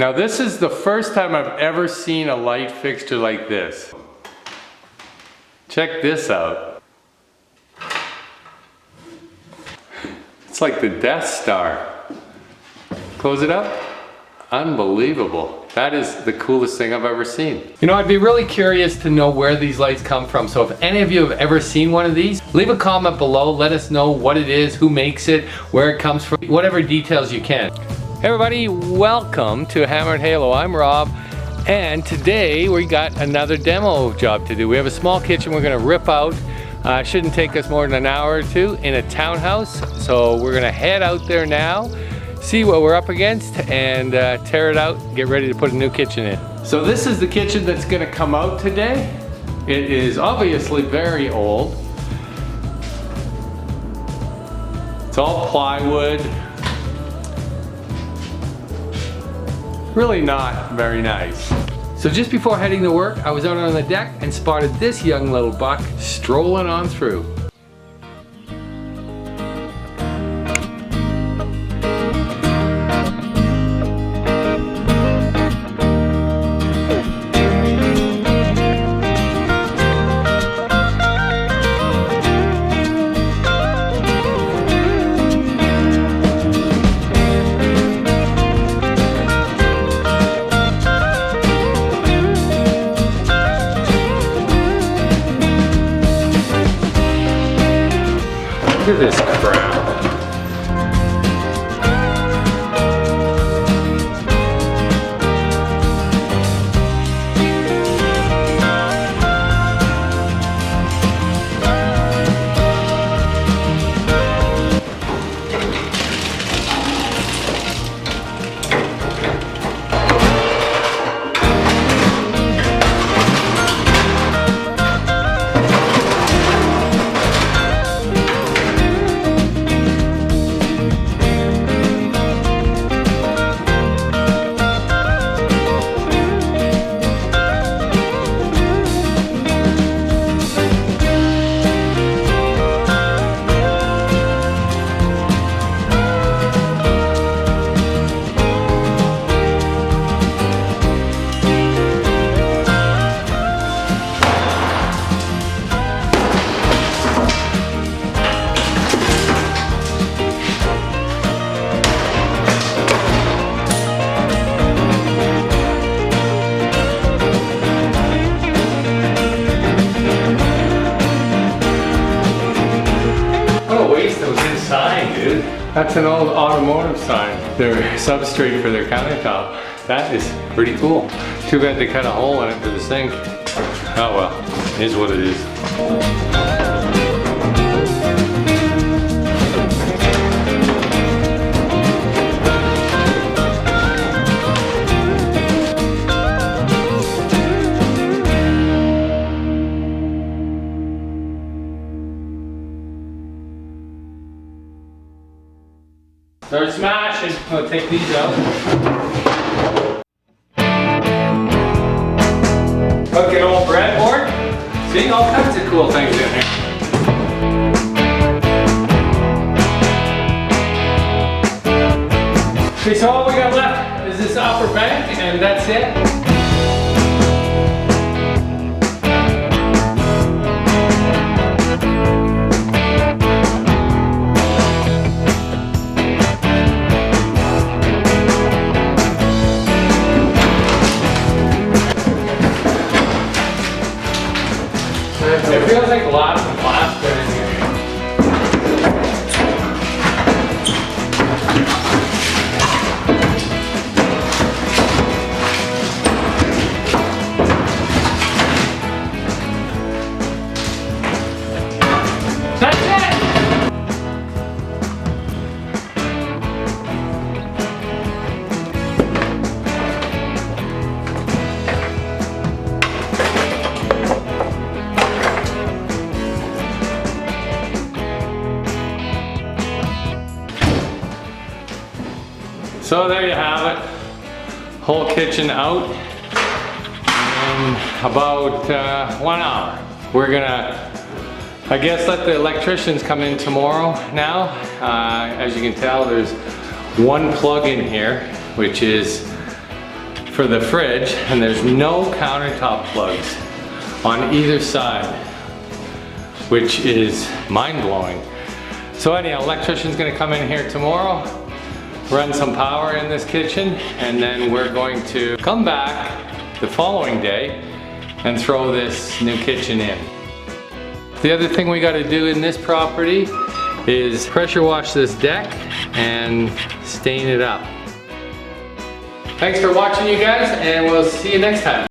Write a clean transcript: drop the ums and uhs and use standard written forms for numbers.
Now this is the first time I've ever seen a light fixture like this. Check this out. It's like the Death Star. Close it up. Unbelievable. That is the coolest thing I've ever seen. You know, I'd be really curious to know where these lights come from. So if any of you have ever seen one of these, leave a comment below. Let us know what it is, who makes it, where it comes from, whatever details you can. Hey everybody, welcome to Hammer and Halo. I'm Rob, and today we got another demo job to do. We have a small kitchen we're gonna rip out. Shouldn't take us more than an hour or two in a townhouse. So we're gonna head out there now, see what we're up against, and tear it out, get ready to put a new kitchen in. So this is the kitchen that's gonna come out today. It is obviously very old. It's all plywood. Really not very nice. So just before heading to work, I was out on the deck and spotted this young little buck strolling on through. Look at this crap. Dude. That's an old automotive sign. Their substrate for their countertop. That is pretty cool. Too bad they cut a hole in it for the sink. Oh well, it is what it is. Start smashing. I'll take these out. Look at old breadboard. See, all kinds of cool things in here. Okay, so all we got left is this upper bank, and that's it. It feels like lots of plaster in here. That's it! So there you have it, whole kitchen out in about 1 hour. We're gonna, I guess, let the electricians come in tomorrow now. As you can tell, there's one plug in here, which is for the fridge, and there's no countertop plugs on either side, which is mind-blowing. So anyhow, electrician's gonna come in here tomorrow, run some power in this kitchen, and then we're going to come back the following day and throw this new kitchen in. The other thing we gotta do in this property is pressure wash this deck and stain it up. Thanks for watching, you guys, and we'll see you next time.